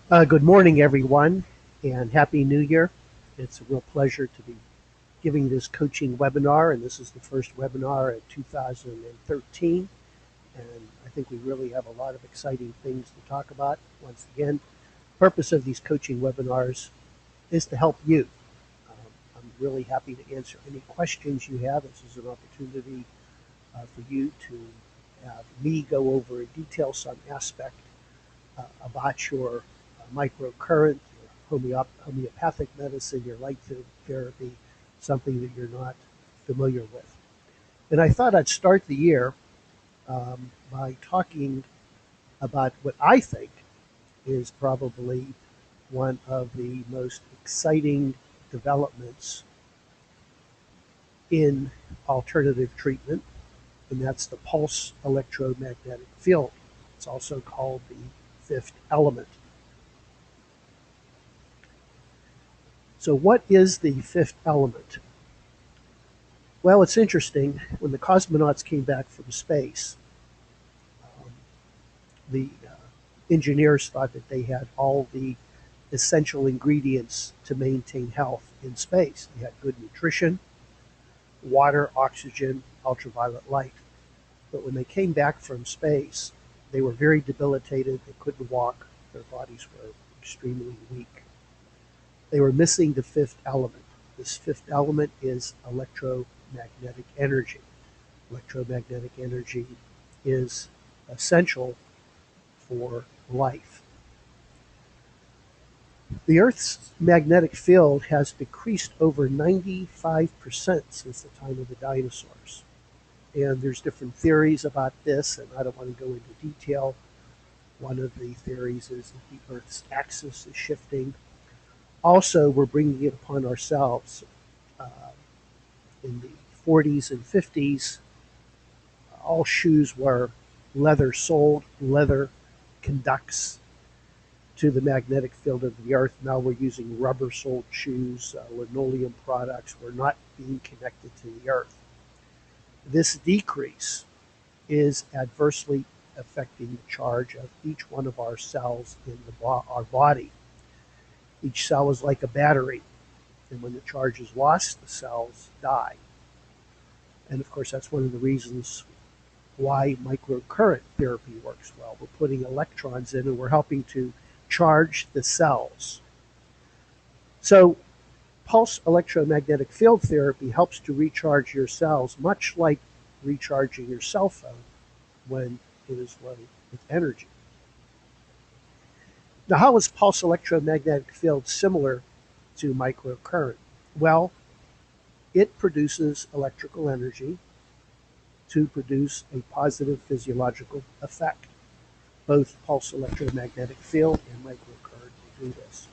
Good morning, everyone, and Happy New Year. It's a real pleasure to be giving this coaching webinar, and this is the first webinar of 2013. And I think we really have a lot of exciting things to talk about. Once again, the purpose of these coaching webinars is to help you. I'm really happy to answer any questions you have. This is an opportunity for you to have me go over in detail some aspect about your microcurrent, your homeopathic medicine, your light therapy, something that you're not familiar with. And I thought I'd start the year by talking about what I think is probably one of the most exciting developments in alternative treatment, and that's the pulse electromagnetic field. It's also called the fifth element. So what is the fifth element? Well, it's interesting. When the cosmonauts came back from space, the engineers thought that they had all the essential ingredients to maintain health in space. They had good nutrition, water, oxygen, ultraviolet light. But when they came back from space, they were very debilitated. They couldn't walk. Their bodies were extremely weak. They were missing the fifth element. This fifth element is electromagnetic energy. Electromagnetic energy is essential for life. The Earth's magnetic field has decreased over 95% since the time of the dinosaurs. And there's different theories about this, and I don't want to go into detail. One of the theories is that the Earth's axis is shifting. Also, we're bringing it upon ourselves. In the 40s and 50s, all shoes were leather soled. Leather conducts to the magnetic field of the Earth. Now we're using rubber soled shoes, linoleum products. We're not being connected to the Earth. This decrease is adversely affecting the charge of each one of our cells in our body. Each cell is like a battery, and when the charge is lost, the cells die. And of course, that's one of the reasons why microcurrent therapy works well. We're putting electrons in and we're helping to charge the cells. So pulse electromagnetic field therapy helps to recharge your cells, much like recharging your cell phone when it is low with energy. Now, how is pulse electromagnetic field similar to microcurrent? Well, it produces electrical energy to produce a positive physiological effect. Both pulse electromagnetic field and microcurrent do this.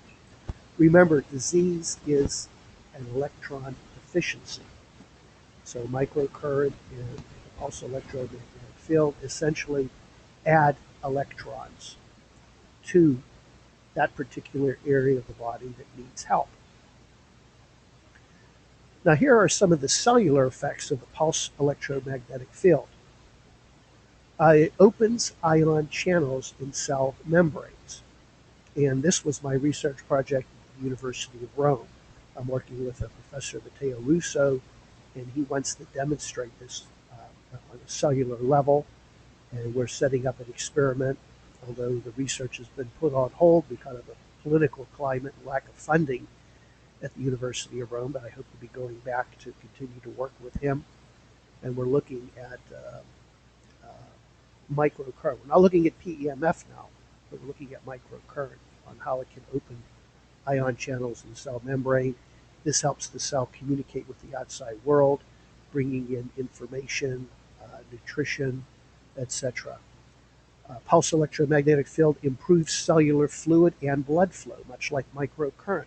Remember, disease is an electron deficiency. So microcurrent and pulse electromagnetic field essentially add electrons to that particular area of the body that needs help. Now, here are some of the cellular effects of the pulse electromagnetic field. It opens ion channels in cell membranes. And this was my research project at the University of Rome. I'm working with a Professor Matteo Russo, and he wants to demonstrate this on a cellular level. And we're setting up an experiment, although the research has been put on hold because of the political climate and lack of funding at the University of Rome, but I hope to be going back to continue to work with him. And we're looking at microcurrent. We're not looking at PEMF now, but we're looking at microcurrent on how it can open ion channels in the cell membrane. This helps the cell communicate with the outside world, bringing in information, nutrition, etc. Pulse electromagnetic field improves cellular fluid and blood flow, much like microcurrent.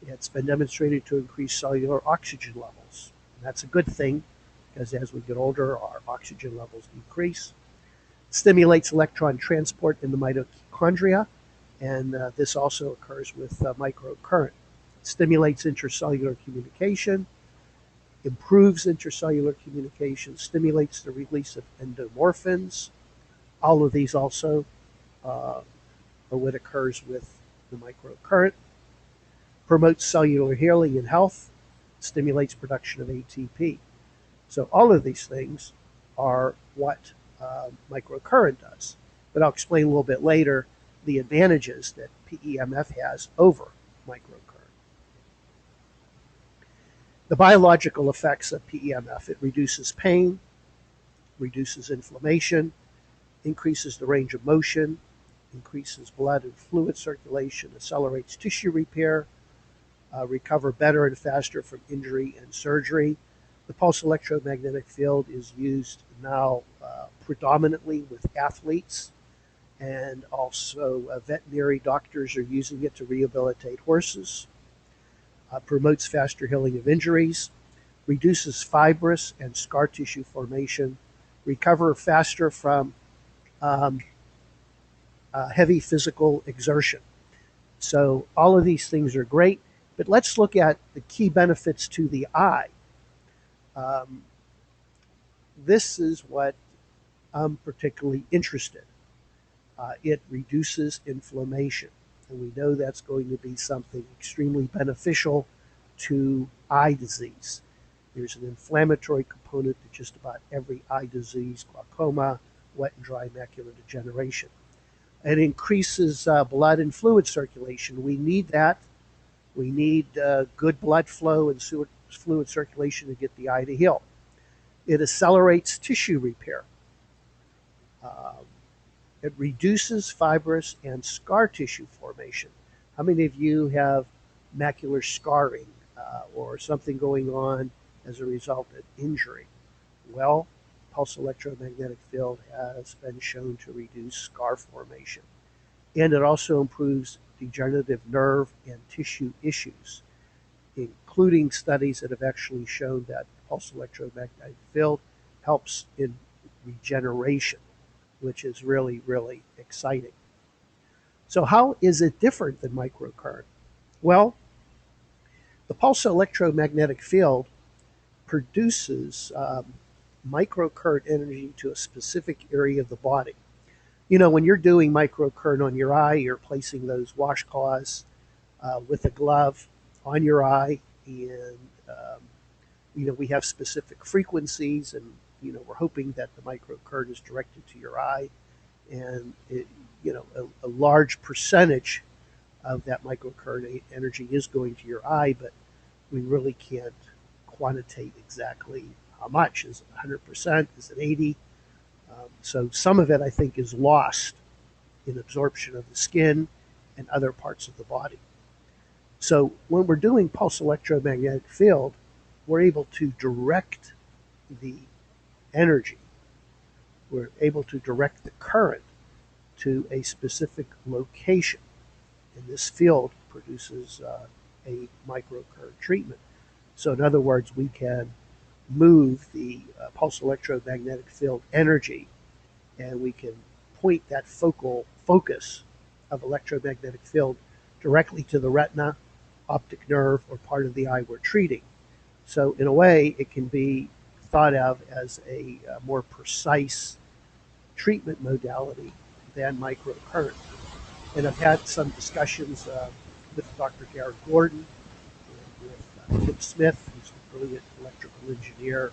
It's been demonstrated to increase cellular oxygen levels. And that's a good thing, because as we get older, our oxygen levels decrease. Stimulates electron transport in the mitochondria, and this also occurs with microcurrent. It stimulates intracellular communication, improves intracellular communication, stimulates the release of endomorphins. All of these also or what occurs with the microcurrent, promotes cellular healing and health, stimulates production of ATP. So all of these things are what microcurrent does. But I'll explain a little bit later the advantages that PEMF has over microcurrent. The biological effects of PEMF: it reduces pain, reduces inflammation, increases the range of motion, increases blood and fluid circulation, accelerates tissue repair, recover better and faster from injury and surgery. The pulse electromagnetic field is used now predominantly with athletes, and also veterinary doctors are using it to rehabilitate horses. Promotes faster healing of injuries, reduces fibrous and scar tissue formation, recover faster from heavy physical exertion. So all of these things are great, but let's look at the key benefits to the eye. This is what I'm particularly interested in. It reduces inflammation, and we know that's going to be something extremely beneficial to eye disease. There's an inflammatory component to just about every eye disease: glaucoma, wet and dry macular degeneration. It increases blood and fluid circulation. We need that. We need good blood flow and fluid circulation to get the eye to heal. It accelerates tissue repair. It reduces fibrous and scar tissue formation. How many of you have macular scarring or something going on as a result of injury? Well, pulse electromagnetic field has been shown to reduce scar formation. And it also improves degenerative nerve and tissue issues, including studies that have actually shown that pulse electromagnetic field helps in regeneration, which is really, really exciting. So how is it different than microcurrent? Well, the pulse electromagnetic field produces microcurrent energy to a specific area of the body. You know, when you're doing microcurrent on your eye, you're placing those washcloths with a glove on your eye, and we have specific frequencies, and we're hoping that the microcurrent is directed to your eye, and a large percentage of that microcurrent energy is going to your eye, but we really can't quantitate exactly how much. Is it 100%? Is it 80%? So some of it, I think, is lost in absorption of the skin and other parts of the body. So when we're doing pulse electromagnetic field, we're able to direct the energy. We're able to direct the current to a specific location, and this field produces a microcurrent treatment. So in other words, we can move the pulse electromagnetic field energy, and we can point that focal focus of electromagnetic field directly to the retina, optic nerve, or part of the eye we're treating. So in a way, it can be thought of as a more precise treatment modality than microcurrent. And I've had some discussions with Dr. Garrett Gordon and with Tim Smith, who's a brilliant electrical engineer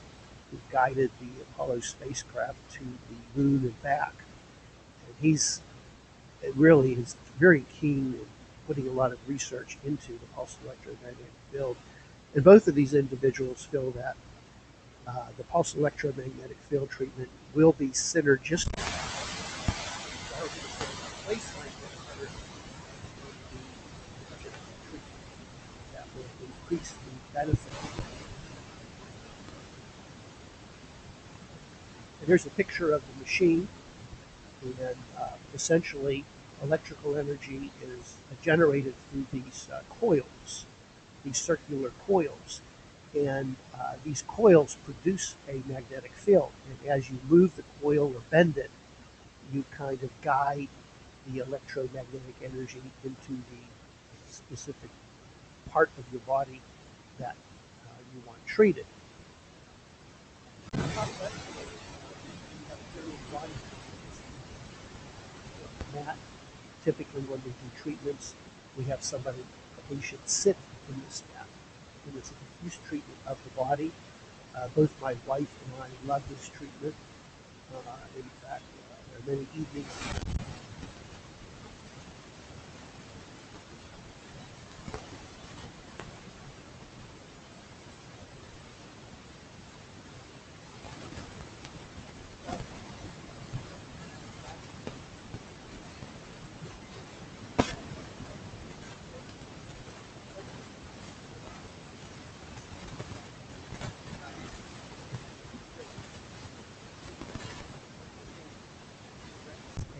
who guided the Apollo spacecraft to the moon and back. And he's really is very keen in putting a lot of research into the pulse electromagnetic field. And both of these individuals feel that the pulse electromagnetic field treatment will be synergistic. That will increase the benefit. And here's a picture of the machine, and essentially electrical energy is generated through these coils, these circular coils, and these coils produce a magnetic field, and as you move the coil or bend it, you kind of guide the electromagnetic energy into the specific part of your body that you want treated. Mat typically when we do treatments, we have a patient sit in this mat. And it's a diffuse treatment of the body. Both my wife and I love this treatment. In fact, there are many evenings.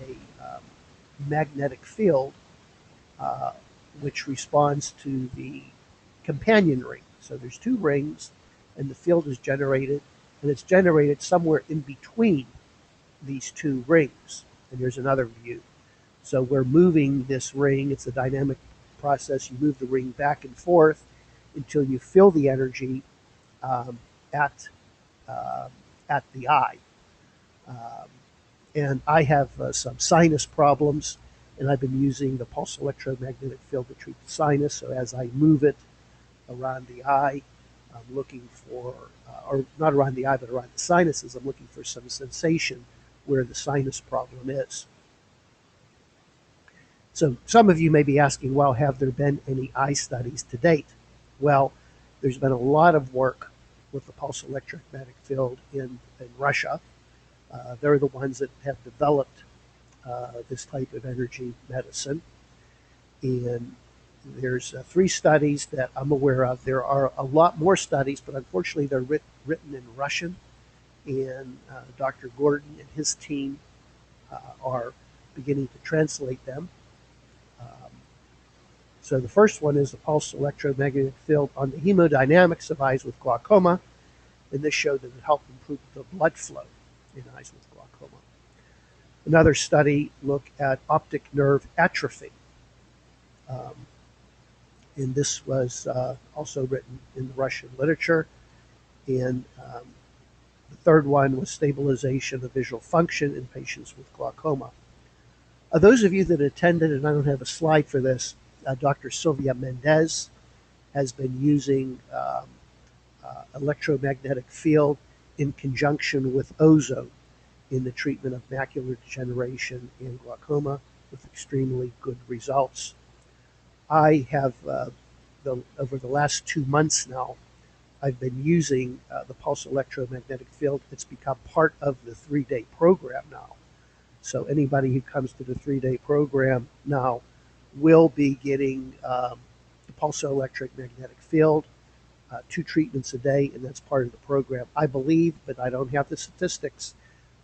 A magnetic field uh, which responds to the companion ring. So there's two rings, and the field is generated, and it's generated somewhere in between these two rings. And here's another view. So we're moving this ring. It's a dynamic process. You move the ring back and forth until you feel the energy um, at uh, at the eye. Um, and I have some sinus problems, and I've been using the pulse electromagnetic field to treat the sinus. So as I move it around the eye, I'm looking for, or not around the eye, but around the sinuses, I'm looking for some sensation where the sinus problem is. So some of you may be asking, well, have there been any eye studies to date? Well, there's been a lot of work with the pulse electromagnetic field in Russia. They're the ones that have developed this type of energy medicine. And there's three studies that I'm aware of. There are a lot more studies, but unfortunately they're written in Russian. And Dr. Gordon and his team are beginning to translate them. Um, so the first one is the pulse electromagnetic field on the hemodynamics of eyes with glaucoma. And this showed that it helped improve the blood flow in eyes with glaucoma. Another study looked at optic nerve atrophy. Um, and this was also written in the Russian literature. And the third one was stabilization of visual function in patients with glaucoma. Those of you that attended, and I don't have a slide for this, Dr. Sylvia Mendez has been using electromagnetic field in conjunction with ozone in the treatment of macular degeneration and glaucoma with extremely good results. I have, over the last 2 months now, I've been using the pulse electromagnetic field. It's become part of the 3-day program now. So anybody who comes to the 3-day program now will be getting the pulse electromagnetic field, 2 treatments a day, and that's part of the program. I believe, but I don't have the statistics,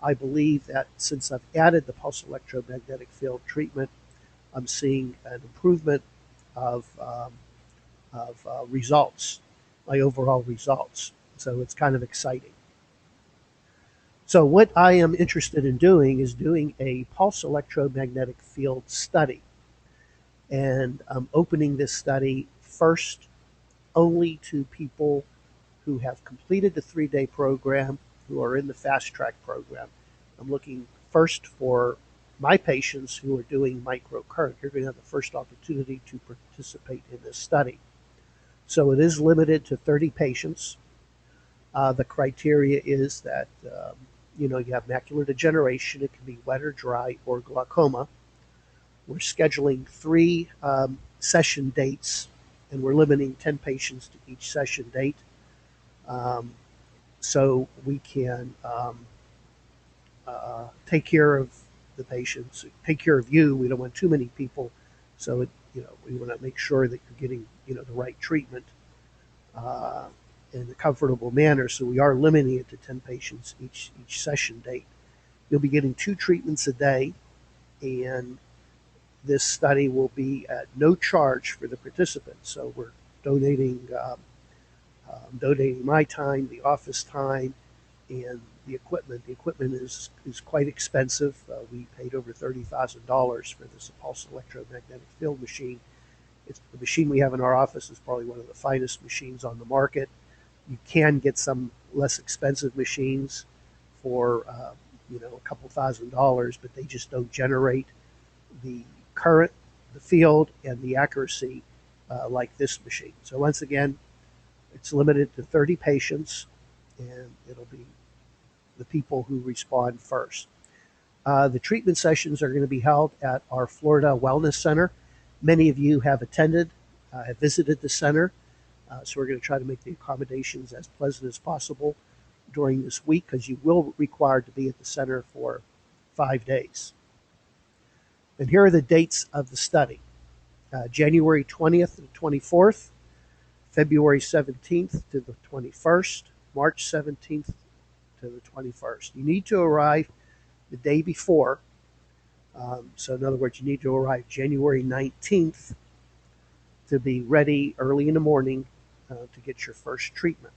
I believe that since I've added the pulse electromagnetic field treatment, I'm seeing an improvement of results, my overall results. So it's kind of exciting. So what I am interested in doing is doing a pulse electromagnetic field study. And I'm opening this study first only to people who have completed the 3-day program, who are in the fast track program. I'm looking first for my patients who are doing microcurrent. You're going to have the first opportunity to participate in this study. So it is limited to 30 patients. The criteria is that you have macular degeneration. It can be wet or dry or glaucoma. We're scheduling 3 session dates, and we're limiting 10 patients to each session date, so we can take care of the patients, take care of you. We don't want too many people, so we want to make sure that you're getting the right treatment uh, in a comfortable manner. So we are limiting it to 10 patients each session date. You'll be getting 2 treatments a day, and this study will be at no charge for the participants. So we're donating donating my time, the office time, and the equipment. The equipment is quite expensive. We paid over $30,000 for this pulse electromagnetic field machine. The machine we have in our office is probably one of the finest machines on the market. You can get some less expensive machines for a couple $1,000s, but they just don't generate the current, the field, and the accuracy like this machine. So once again, it's limited to 30 patients, and it'll be the people who respond first. The treatment sessions are going to be held at our Florida Wellness Center. Many of you have attended, have visited the center, so we're going to try to make the accommodations as pleasant as possible during this week, because you will be required to be at the center for 5 days. And here are the dates of the study. January 20th to 24th, February 17th to the 21st, March 17th to the 21st. You need to arrive the day before. So in other words, you need to arrive January 19th to be ready early in the morning to get your first treatment.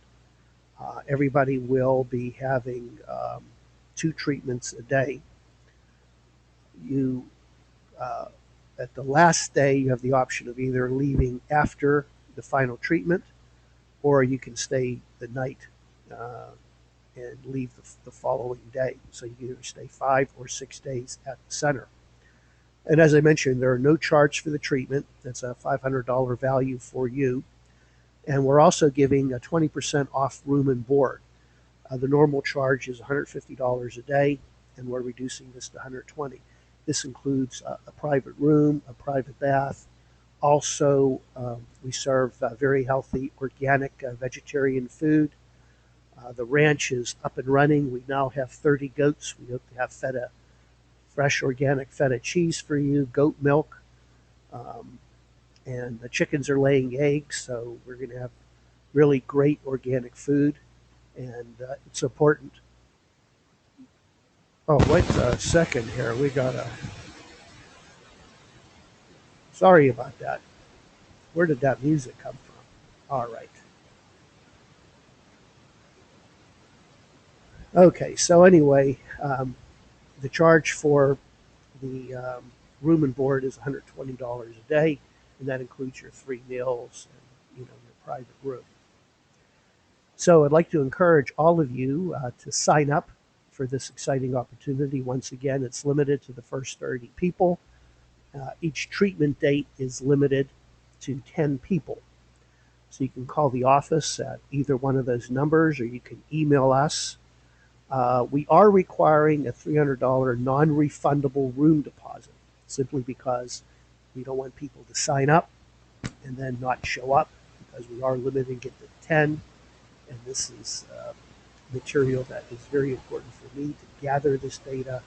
Everybody will be having 2 treatments a day. You at the last day, you have the option of either leaving after the final treatment, or you can stay the night and leave the following day. So you can either stay 5 or 6 days at the center. And as I mentioned, there are no charge for the treatment. That's a $500 value for you. And we're also giving a 20% off room and board. The normal charge is $150 a day, and we're reducing this to $120. This includes a private room, a private bath. Also, we serve very healthy organic vegetarian food. The ranch is up and running. We now have 30 goats. We hope to have feta, fresh organic feta cheese for you, goat milk, and the chickens are laying eggs, so we're going to have really great organic food, and it's important. Oh, wait a second here. We got a... Sorry about that. Where did that music come from? All right. Okay, so anyway, the charge for the room and board is $120 a day, and that includes your 3 meals and your private room. So I'd like to encourage all of you to sign up for this exciting opportunity. Once again, it's limited to the first 30 people. Each treatment date is limited to 10 people. So you can call the office at either one of those numbers, or you can email us. We are requiring a $300 non-refundable room deposit, simply because we don't want people to sign up and then not show up, because we are limiting it to 10. And this is material that is very important for me to gather this data.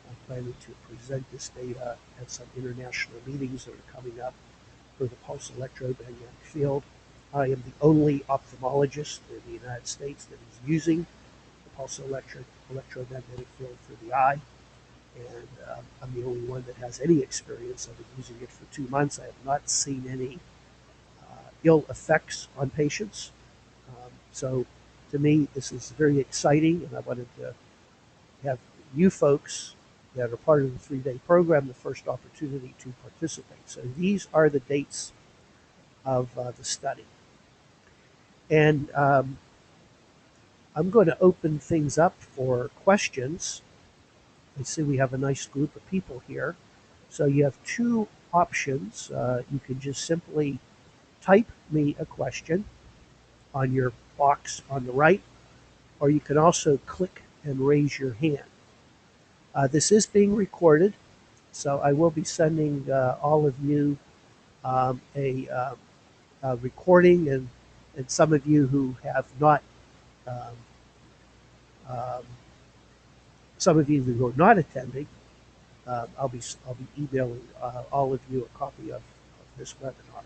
I'm planning to present this data at some international meetings that are coming up for the pulse electromagnetic field. I am the only ophthalmologist in the United States that is using the pulse electromagnetic field for the eye, and I'm the only one that has any experience. I've been using it for 2 months. I have not seen any ill effects on patients. So to me, this is very exciting, and I wanted to have you folks that are part of the 3-day program the first opportunity to participate. So these are the dates of the study. And I'm going to open things up for questions. I see we have a nice group of people here. So you have 2 options. You can just simply type me a question on your box on the right, or you can also click and raise your hand. This is being recorded, so I will be sending all of you a recording, and some of you who have not, some of you who are not attending, I'll be emailing all of you a copy of this webinar.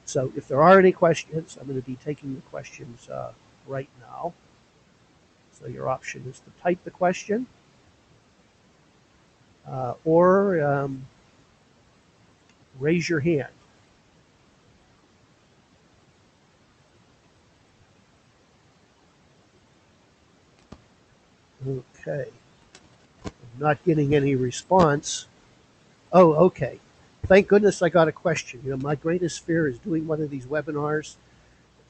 So if there are any questions, I'm going to be taking the questions right now. So your option is to type the question, or raise your hand. Okay. I'm not getting any response. Oh, okay. Thank goodness I got a question. My greatest fear is doing one of these webinars,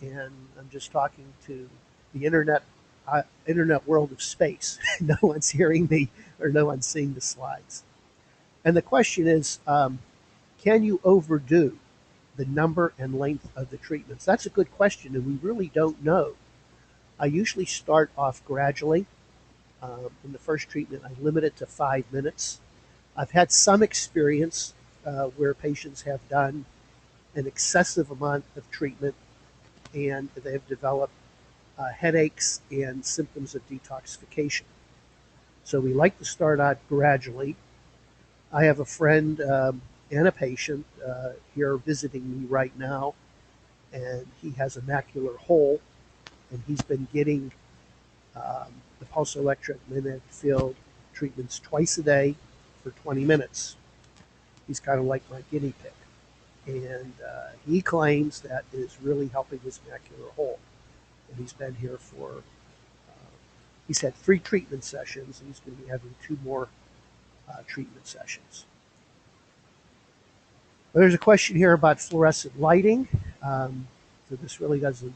and I'm just talking to the internet world of space. No one's hearing me, or no one's seeing the slides. And the question is, Can you overdo the number and length of the treatments? That's a good question, and we really don't know. I usually start off gradually. In the first treatment, I limit it to 5 minutes. I've had some experience where patients have done an excessive amount of treatment and they've developed headaches and symptoms of detoxification. So we like to start out gradually. I have a friend and a patient here visiting me right now, and he has a macular hole, and he's been getting the pulse electromagnetic field treatments twice a day for 20 minutes. He's kind of like my guinea pig. And he claims that it is really helping his macular hole. And he's been here for, he's had 3 treatment sessions, and he's going to be having 2 more treatment sessions. Well, there's a question here about fluorescent lighting. So this really doesn't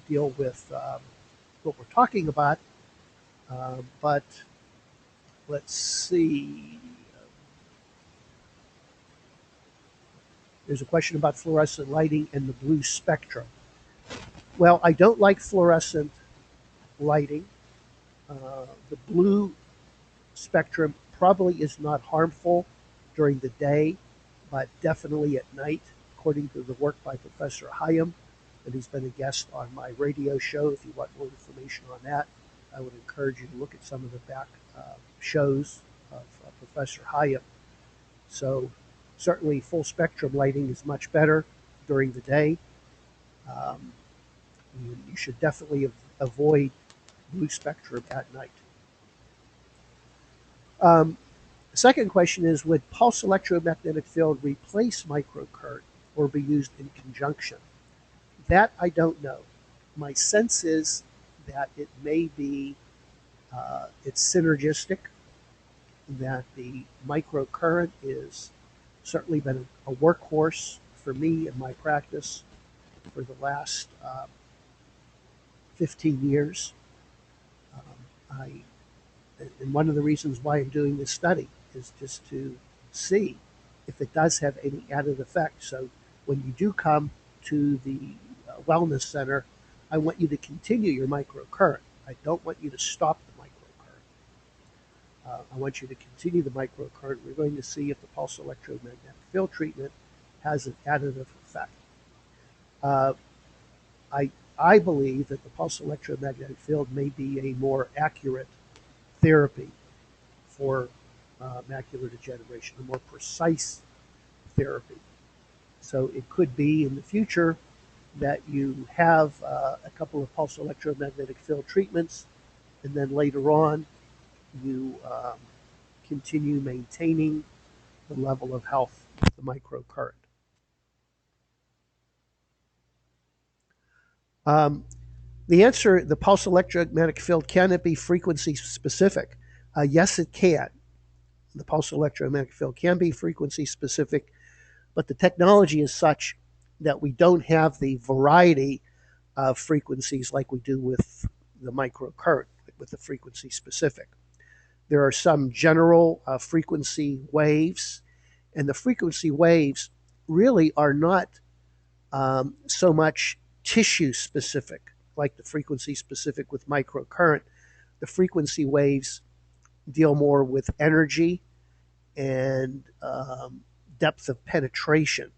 deal with what we're talking about, but let's see. There's a question about fluorescent lighting and the blue spectrum. Well, I don't like fluorescent lighting. The blue spectrum probably is not harmful during the day, but definitely at night, according to the work by Professor Hyam, and he's been a guest on my radio show. If you want more information on that, I would encourage you to look at some of the back shows of Professor Hyam. So certainly full spectrum lighting is much better during the day. Um, you should definitely avoid blue spectrum at night. Um, the second question is, would pulse electromagnetic field replace microcurrent or be used in conjunction? That I don't know. My sense is that it may be, it's synergistic, that the microcurrent is certainly been a workhorse for me in my practice for the last 15 years. I And one of the reasons why I'm doing this study is just to see if it does have any added effect. So when you do come to the wellness center, I want you to continue your microcurrent. I don't want you to stop the microcurrent. I want you to continue the microcurrent. We're going to see if the pulse electromagnetic field treatment has an additive effect. Uh, I, I believe that the pulse electromagnetic field may be a more accurate therapy for macular degeneration, a more precise therapy. So it could be in the future that you have a couple of pulse electromagnetic field treatments, and then later on you continue maintaining the level of health with the microcurrent. Um, the answer, the pulse electromagnetic field, can it be frequency specific? Yes, it can. The pulse electromagnetic field can be frequency specific, but the technology is such that we don't have the variety of frequencies like we do with the microcurrent, with the frequency specific. There are some general frequency waves, and the frequency waves really are not so much tissue specific like the frequency specific with microcurrent. The frequency waves deal more with energy and depth of penetration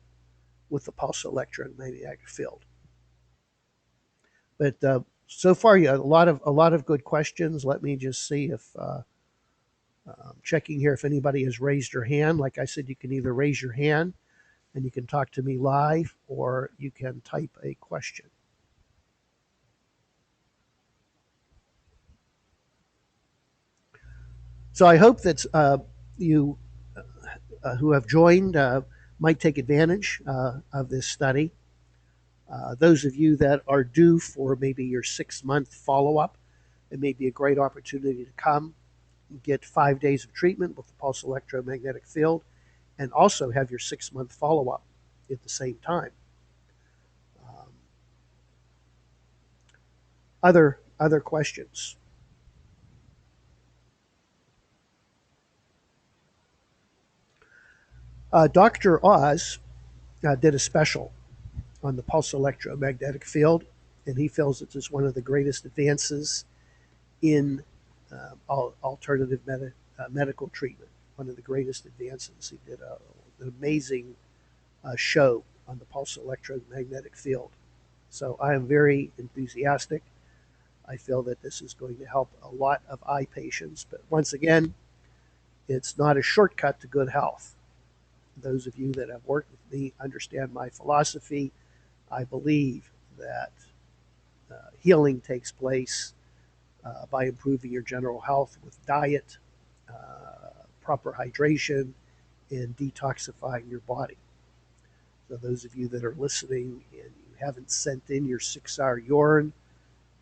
with the pulse electromagnetic field. But so far, yeah, a lot of good questions. Let me just see if checking here if anybody has raised their hand. Like I said, you can either raise your hand and you can talk to me live, or you can type a question. So I hope that you who have joined might take advantage of this study. Those of you that are due for maybe your 6-month follow up, it may be a great opportunity to come and get 5 days of treatment with the pulse electromagnetic field and also have your 6-month follow up at the same time. Um, other questions? Dr. Oz did a special on the pulse electromagnetic field, and he feels it is one of the greatest advances in alternative medical treatment. One of the greatest advances. He did an amazing show on the pulse electromagnetic field. So I am very enthusiastic. I feel that this is going to help a lot of eye patients. But once again, it's not a shortcut to good health. Those of you that have worked with me understand my philosophy. I believe that healing takes place by improving your general health with diet, proper hydration, and detoxifying your body. So, those of you that are listening and you haven't sent in your 6-hour urine,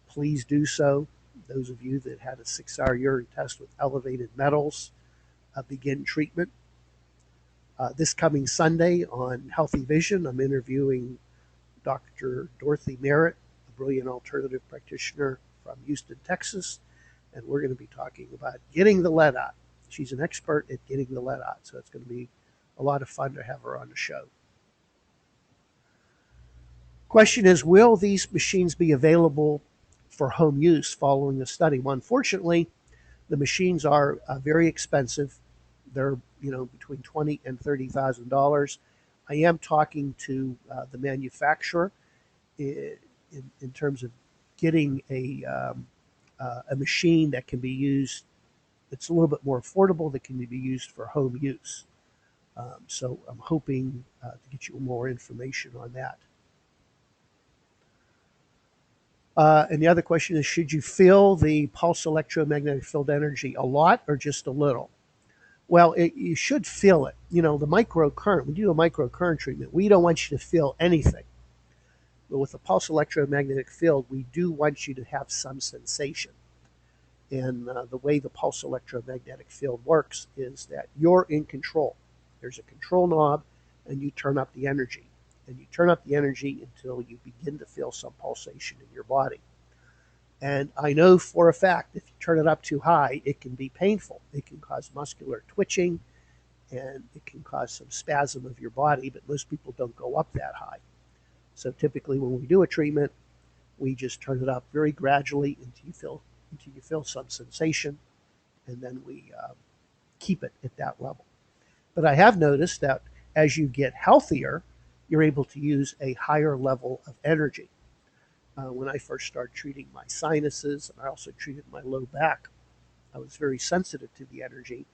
please do so. Those of you that had a 6-hour urine test with elevated metals, begin treatment. This coming Sunday on Healthy Vision, I'm interviewing Dr. Dorothy Merritt, a brilliant alternative practitioner from Houston, Texas, and we're going to be talking about getting the lead out. She's an expert at getting the lead out, so it's going to be a lot of fun to have her on the show. Question is, will these machines be available for home use following the study? Well, unfortunately, the machines are very expensive. They're between $20,000 and $30,000. I am talking to the manufacturer in terms of getting a machine that can be used. It's a little bit more affordable, that can be used for home use. So I'm hoping to get you more information on that. And the other question is, should you feel the pulse electromagnetic field energy a lot or just a little? Well, you should feel it. The microcurrent, when you do a microcurrent treatment, we don't want you to feel anything. But with the pulse electromagnetic field, we do want you to have some sensation. And the way the pulse electromagnetic field works is that you're in control. There's a control knob, and you turn up the energy. And you turn up the energy until you begin to feel some pulsation in your body. And I know for a fact, if you turn it up too high, it can be painful. It can cause muscular twitching, and it can cause some spasm of your body, but most people don't go up that high. So typically when we do a treatment, we just turn it up very gradually until you feel some sensation, and then we keep it at that level. But I have noticed that as you get healthier, you're able to use a higher level of energy. When I first started treating my sinuses, and I also treated my low back, I was very sensitive to the energy.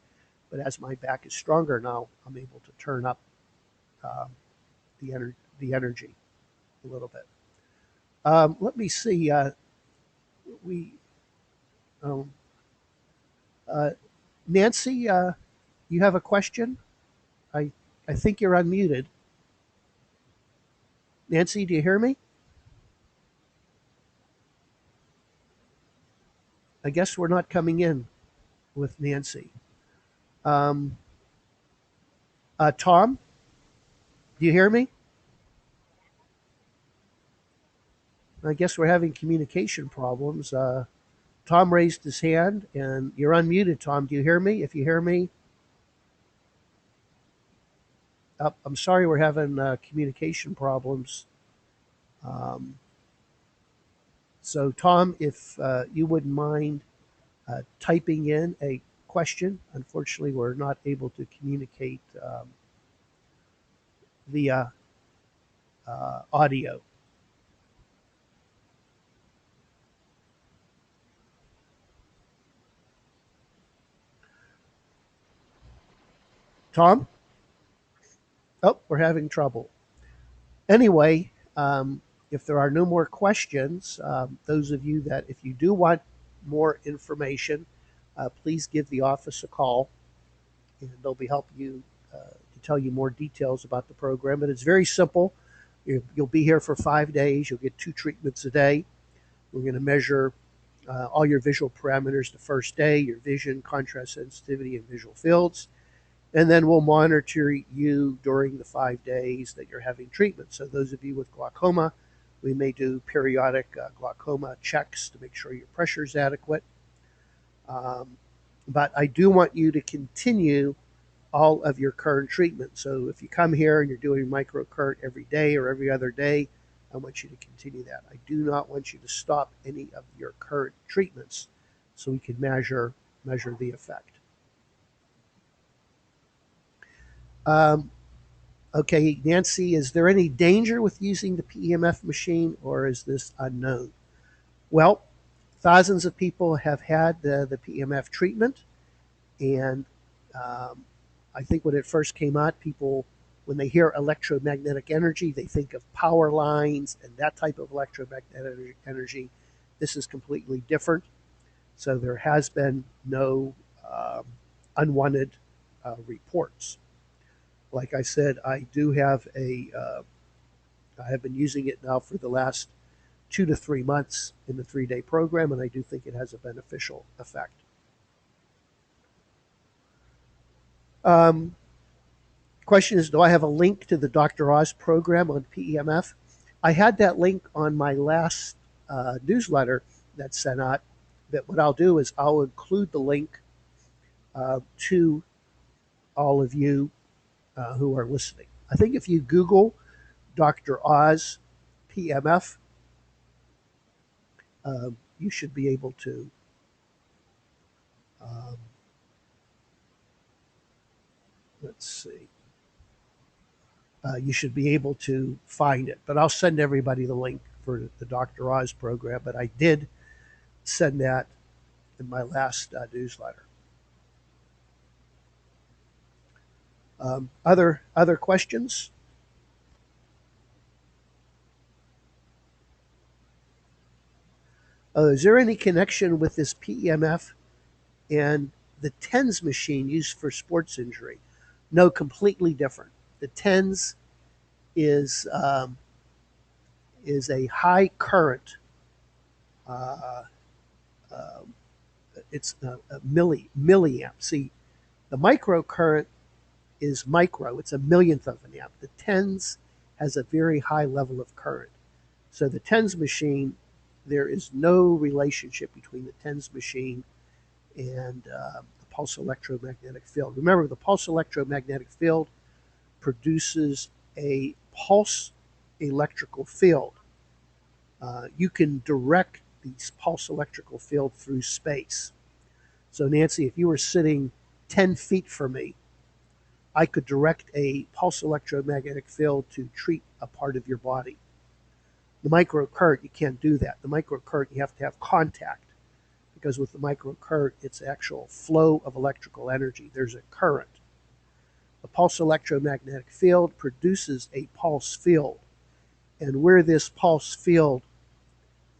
But as my back is stronger now, I'm able to turn up uh, the energy a little bit. Let me see. We um, uh, Nancy, you have a question? I I think you're unmuted. Nancy, do you hear me? I guess we're not coming in with Nancy. Um, Tom, do you hear me? I guess we're having communication problems. Tom raised his hand, and you're unmuted, Tom. Do you hear me? If you hear me, I'm sorry we're having communication problems. Um, so, Tom, if you wouldn't mind typing in a question. Unfortunately, we're not able to communicate via audio. Tom? Oh, we're having trouble. Anyway, if there are no more questions, those of you that, if you do want more information, please give the office a call, and they'll be helping you to tell you more details about the program. But it's very simple. You'll be here for 5 days. You'll get 2 treatments a day. We're going to measure all your visual parameters the first day, your vision, contrast sensitivity, and visual fields. And then we'll monitor you during the 5 days that you're having treatment. So those of you with glaucoma, we may do periodic glaucoma checks to make sure your pressure is adequate. Um, but I do want you to continue all of your current treatment. So if you come here and you're doing microcurrent every day or every other day, I want you to continue that. I do not want you to stop any of your current treatments so we can measure the effect. Um, okay, Nancy, is there any danger with using the PEMF machine, or is this unknown? Well, thousands of people have had the PEMF treatment, and um, I think when it first came out, people, when they hear electromagnetic energy, they think of power lines and that type of electromagnetic energy. This is completely different. So there has been no um, unwanted reports. Like I said, I do have I have been using it now for the last 2 to 3 months in the 3-day program, and I do think it has a beneficial effect. Um, Question is, do I have a link to the Dr. Oz program on PEMF? I had that link on my last newsletter that's sent out. But what I'll do is I'll include the link to all of you who are listening. I think if you Google Dr. Oz PMF, you should be able to. Um, let's see. You should be able to find it. But I'll send everybody the link for the Dr. Oz program. But I did send that in my last newsletter. Other questions? Is there any connection with this PEMF and the TENS machine used for sports injury? No, completely different. The TENS is a high current. Uh, uh, it's a milliamp. See, the microcurrent is micro. It's a millionth of an amp. The TENS has a very high level of current. So the TENS machine, there is no relationship between the TENS machine and the pulse electromagnetic field. Remember, the pulse electromagnetic field produces a pulse electrical field. You can direct these pulse electrical field through space. So, Nancy, if you were sitting 10 feet from me, I could direct a pulse electromagnetic field to treat a part of your body. The microcurrent, you can't do that. The microcurrent, you have to have contact, because with the microcurrent, it's actual flow of electrical energy. There's a current. The pulse electromagnetic field produces a pulse field. And where this pulse field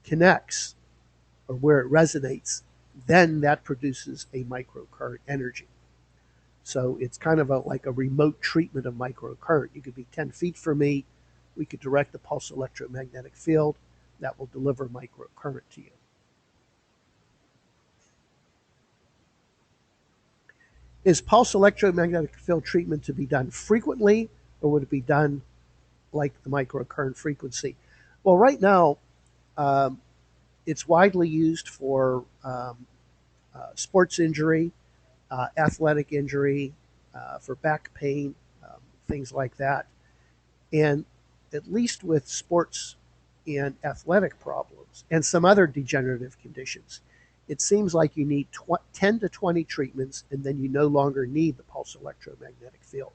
connects, or where it resonates, then that produces a microcurrent energy. So it's kind of like a remote treatment of microcurrent. You could be 10 feet from me. We could direct the pulse electromagnetic field that will deliver microcurrent to you. Is pulse electromagnetic field treatment to be done frequently, or would it be done like the microcurrent frequency? Well, right now, um, it's widely used for sports injury, athletic injury, for back pain, things like that. And at least with sports and athletic problems and some other degenerative conditions, it seems like you need 10 to 20 treatments, and then you no longer need the pulse electromagnetic field.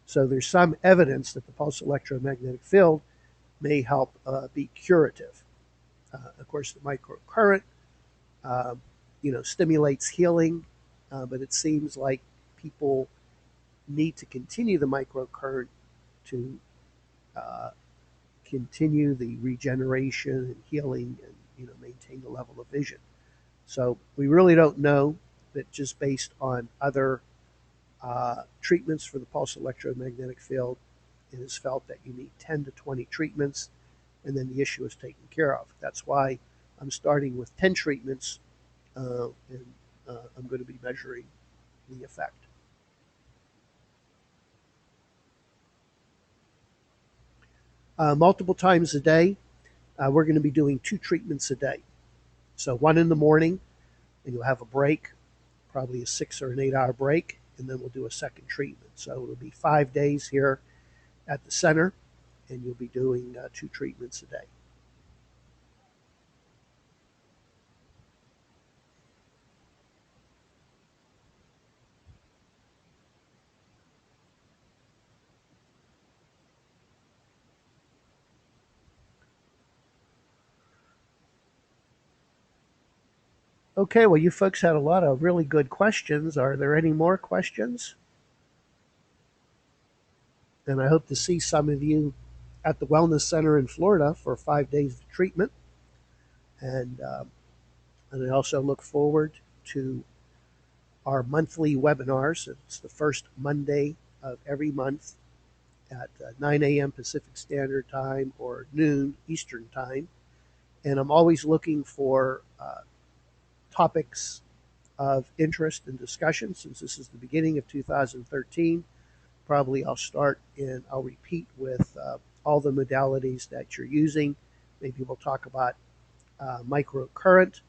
So there's some evidence that the pulse electromagnetic field may help be curative. Of course, the microcurrent, uh, stimulates healing, but it seems like people need to continue the microcurrent to uh, continue the regeneration and healing, and maintain the level of vision. So we really don't know, that just based on other treatments for the pulse electromagnetic field, it is felt that you need 10 to 20 treatments, and then the issue is taken care of. That's why I'm starting with 10 treatments, and I'm going to be measuring the effect. Multiple times a day, we're going to be doing 2 treatments a day. So one in the morning, and you'll have a break, probably a 6 or an 8 hour break, and then we'll do a second treatment. So it'll be 5 days here at the center, and you'll be doing 2 treatments a day. Okay, well, you folks had a lot of really good questions. Are there any more questions? And I hope to see some of you at the Wellness Center in Florida for 5 days of treatment. And, and I also look forward to our monthly webinars. It's the first Monday of every month at 9 a.m. Pacific Standard Time or noon Eastern Time. And I'm always looking for topics of interest and discussion. Since this is the beginning of 2013, probably I'll repeat with all the modalities that you're using. Maybe we'll talk about microcurrent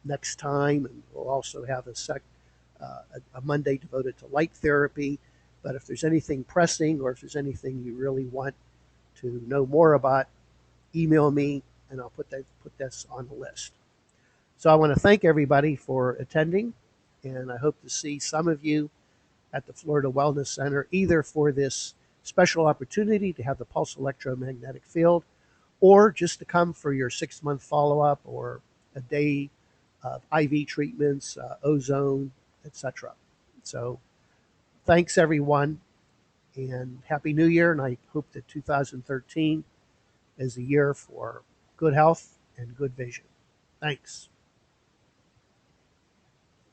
next time, and we'll also have a Monday devoted to light therapy. But if there's anything pressing or if there's anything you really want to know more about, email me and I'll put this on the list. So I want to thank everybody for attending, and I hope to see some of you at the Florida Wellness Center, either for this special opportunity to have the pulse electromagnetic field, or just to come for your 6-month follow-up or a day of IV treatments, ozone, etc. So thanks, everyone, and Happy New Year. And I hope that 2013 is a year for good health and good vision. Thanks.